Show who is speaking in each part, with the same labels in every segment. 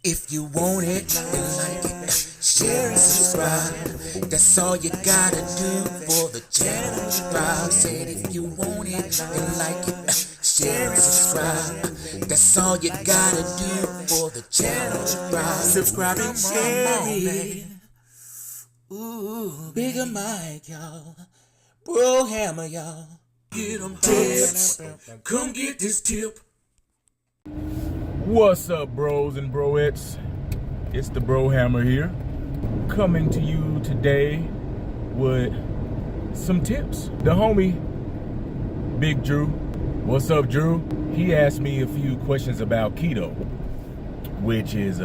Speaker 1: If you want it and like it, share and subscribe. That's all you gotta do for the channel. Subscribe. Said if you want it and like it, share and subscribe. That's all you gotta do for the channel. Subscribe and share it. Ooh, bigger mic, y'all. BroHammer, y'all. Get them tips. Come get this tip.
Speaker 2: What's up, bros and broettes? It's the BroHammer here, coming to you today with some tips. The homie, Big Drew. What's up, Drew? He asked me a few questions about keto, which is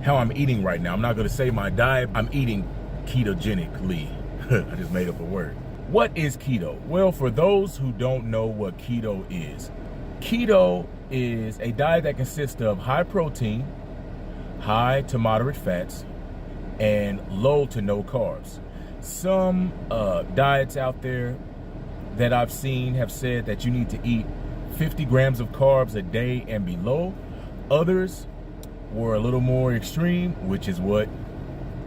Speaker 2: how I'm eating right now. I'm not gonna say my diet. I'm eating ketogenically. I just made up a word. What is keto? Well, for those who don't know what keto is a diet that consists of high protein, high to moderate fats, and low to no carbs. Some diets out there that I've seen have said that you need to eat 50 grams of carbs a day and below. Others were a little more extreme, which is what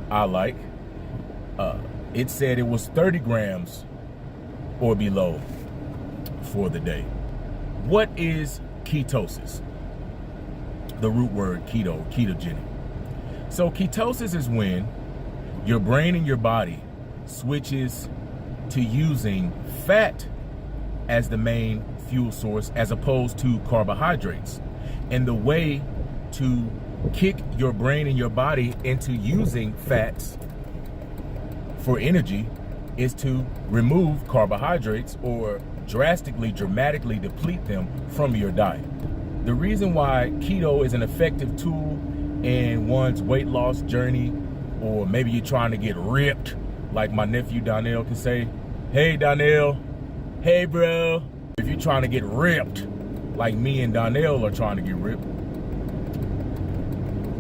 Speaker 2: I like. It said it was 30 grams or below for the day. What is ketosis? The root word keto, ketogenic. So ketosis is when your brain and your body switches to using fat as the main fuel source as opposed to carbohydrates. And the way to kick your brain and your body into using fats for energy is to remove carbohydrates or dramatically deplete them from your diet. The reason why keto is an effective tool in one's weight loss journey, or maybe you're trying to get ripped, like my nephew Donnell can say, hey Donnell, hey bro. If you're trying to get ripped, like me and Donnell are trying to get ripped,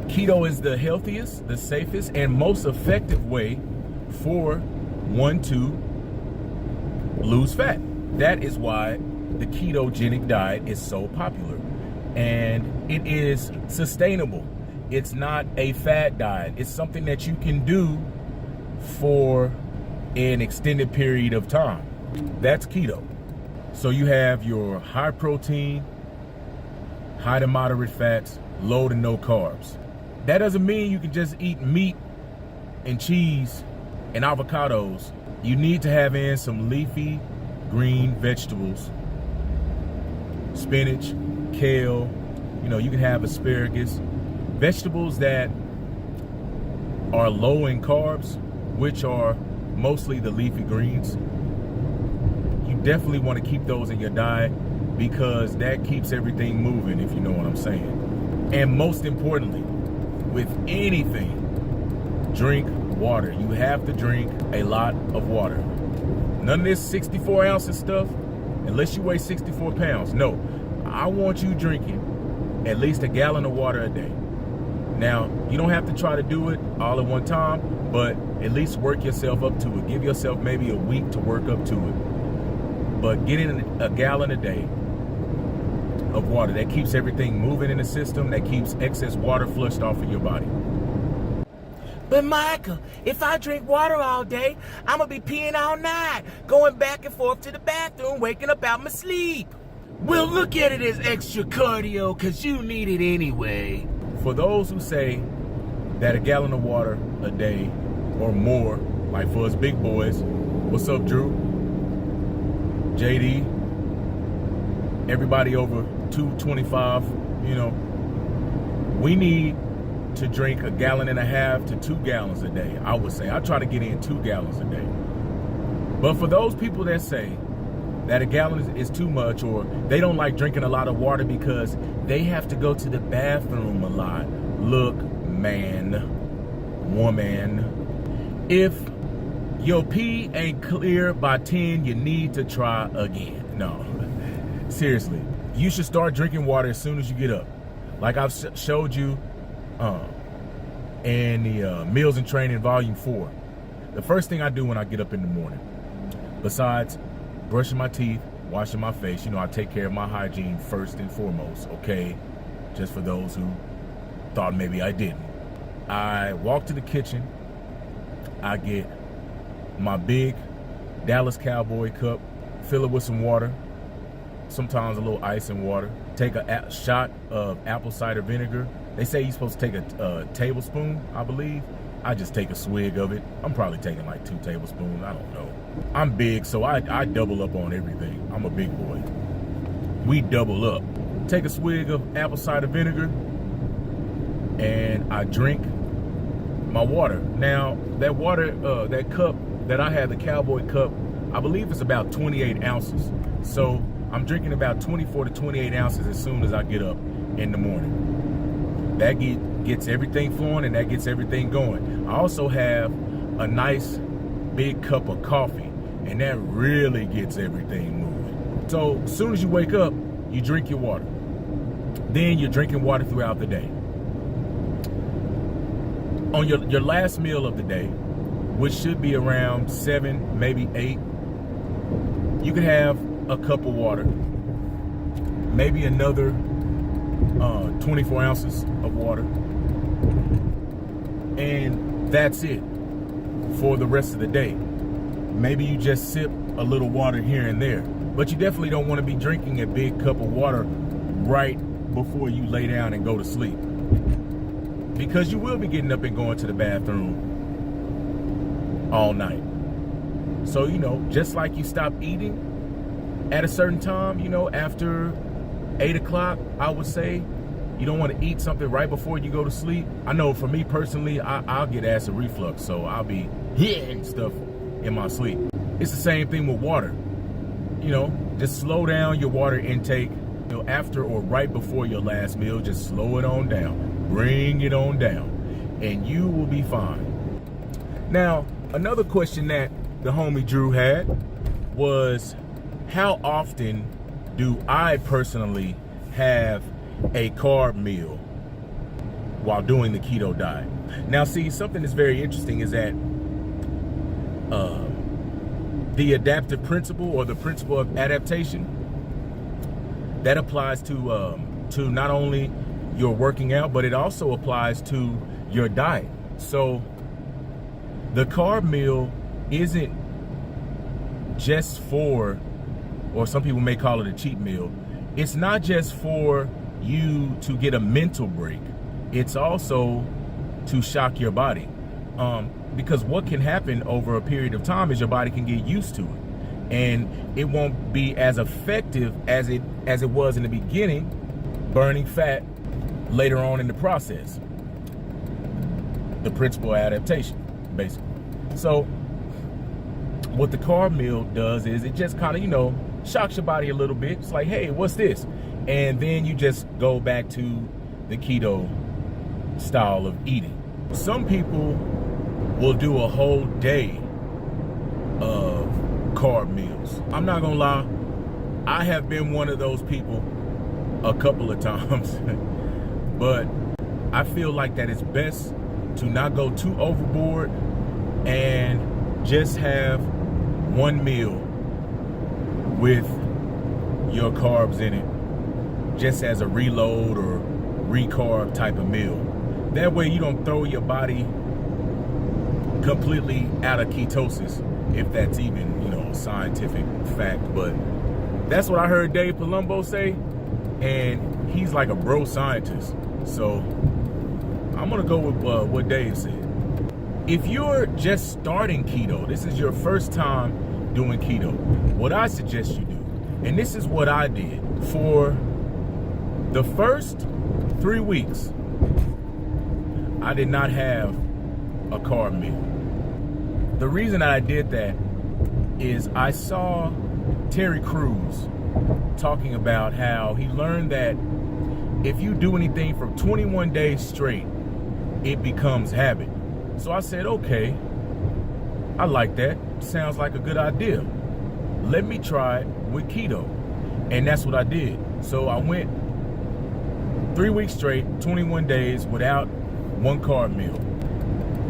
Speaker 2: keto is the healthiest, the safest, and most effective way for one to lose fat. That is why the ketogenic diet is so popular, and it is sustainable. It's not a fad diet. It's something that you can do for an extended period of time. That's keto. So you have your high protein, high to moderate fats, low to no carbs. That doesn't mean you can just eat meat and cheese and avocados. You need to have in some leafy green vegetables, spinach, kale, you can have asparagus, vegetables that are low in carbs, which are mostly the leafy greens. You definitely want to keep those in your diet because that keeps everything moving, if you know what I'm saying. And most importantly, with anything, drink water. You have to drink a lot of water. None of this 64 ounces stuff, unless you weigh 64 pounds. No, I want you drinking at least a gallon of water a day. Now, you don't have to try to do it all at one time, but at least work yourself up to it. Give yourself maybe a week to work up to it. But get in a gallon a day of water. That keeps everything moving in the system. That keeps excess water flushed off of your body.
Speaker 1: But Michael, if I drink water all day, I'm gonna be peeing all night, going back and forth to the bathroom, waking up out my sleep. Well, look at it as extra cardio, cause you need it anyway.
Speaker 2: For those who say that a gallon of water a day or more, like for us big boys, what's up, Drew? JD, everybody over 225, we need to drink a gallon and a half to 2 gallons a day. I would say I try to get in 2 gallons a day. But for those people that say that a gallon is too much, or they don't like drinking a lot of water because they have to go to the bathroom a lot, look, man, woman, if your pee ain't clear by 10, you need to try again. No, seriously, you should start drinking water as soon as you get up. Like I've showed you in the Meals and Training Volume 4. The first thing I do when I get up in the morning, besides brushing my teeth, washing my face, I take care of my hygiene first and foremost, okay? Just for those who Thought maybe I didn't. I walk to the kitchen. I get my big Dallas Cowboy cup, fill it with some water, sometimes a little ice and water. Take a shot of apple cider vinegar. They say you're supposed to take a tablespoon, I believe. I just take a swig of it. I'm probably taking like 2 tablespoons. I don't know. I'm big, so I double up on everything. I'm a big boy. We double up. Take a swig of apple cider vinegar, and I drink my water. Now, that water, that cup that I had, the Cowboy cup, I believe it's about 28 ounces. So I'm drinking about 24 to 28 ounces as soon as I get up in the morning. That gets everything flowing, and that gets everything going. I also have a nice big cup of coffee, and that really gets everything moving. So as soon as you wake up, you drink your water. Then you're drinking water throughout the day. On your last meal of the day, which should be around 7, maybe 8, you can have a cup of water, maybe another 24 ounces of water, and that's it for the rest of the day. Maybe you just sip a little water here and there, but you definitely don't want to be drinking a big cup of water right before you lay down and go to sleep, because you will be getting up and going to the bathroom all night. So, just like you stop eating at a certain time, after 8 o'clock, I would say, you don't want to eat something right before you go to sleep. I know for me personally, I'll get acid reflux, so I'll be hitting stuff in my sleep. It's the same thing with water. Just slow down your water intake. After or right before your last meal, just slow it on down. Bring it on down, and you will be fine. Now, another question that the homie Drew had was, how often do I personally have a carb meal while doing the keto diet? Now, see, something that's very interesting is that the adaptive principle, or the principle of adaptation, that applies to not only your working out, but it also applies to your diet. So the carb meal isn't just for, or some people may call it a cheat meal, it's not just for you to get a mental break. It's also to shock your body. Because what can happen over a period of time is your body can get used to it, and it won't be as effective as it was in the beginning, burning fat later on in the process. The principle of adaptation, basically. So what the carb meal does is it just kind of, shocks your body a little bit. It's like, hey, what's this? And then you just go back to the keto style of eating. Some people will do a whole day of carb meals. I'm not gonna lie, I have been one of those people a couple of times, but I feel like that it's best to not go too overboard and just have one meal with your carbs in it, just as a reload or recarb type of meal. That way you don't throw your body completely out of ketosis, if that's even, a scientific fact. But that's what I heard Dave Palumbo say, and he's like a bro scientist. So I'm gonna go with what Dave said. If you're just starting keto, this is your first time doing keto, what I suggest you do, and this is what I did for the first 3 weeks, I did not have a carb meal. The reason that I did that is I saw Terry Crews talking about how he learned that if you do anything for 21 days straight, it becomes habit. So I said, okay, I like that. Sounds like a good idea. Let me try it with keto. And that's what I did. So I went 3 weeks straight, 21 days without one carb meal.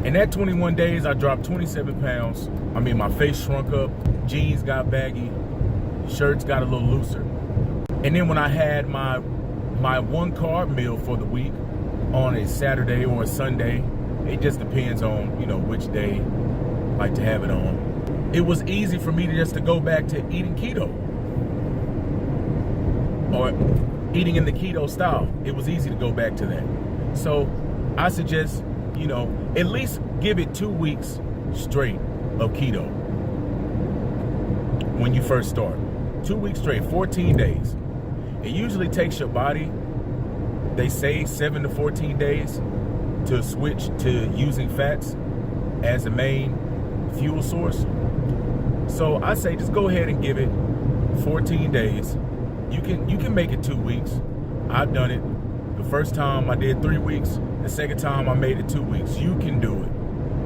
Speaker 2: In that 21 days, I dropped 27 pounds. I mean, my face shrunk up, jeans got baggy, shirts got a little looser. And then when I had my one carb meal for the week, on a Saturday or a Sunday. It just depends on, you know, which day I like to have it on. It was easy for me to just to go back to eating keto or eating in the keto style. It was easy to go back to that. So I suggest, you know, at least give it 2 weeks straight of keto when you first start. 2 weeks straight, 14 days. It usually takes your body, they say 7 to 14 days to switch to using fats as the main fuel source. So I say just go ahead and give it 14 days. You can make it 2 weeks. I've done it. The first time I did 3 weeks. The second time I made it 2 weeks. You can do it.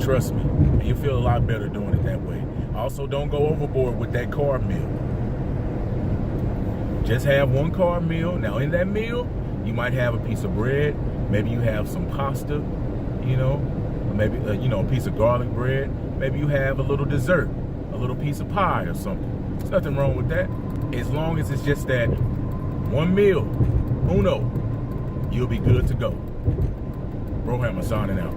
Speaker 2: Trust me. And you feel a lot better doing it that way. Also, don't go overboard with that carb meal. Just have one carb meal. Now in that meal, you might have a piece of bread. Maybe you have some pasta, you know, maybe, you know, a piece of garlic bread. Maybe you have a little dessert, a little piece of pie or something. There's nothing wrong with that. As long as it's just that one meal, uno, you'll be good to go. BroHammer signing out.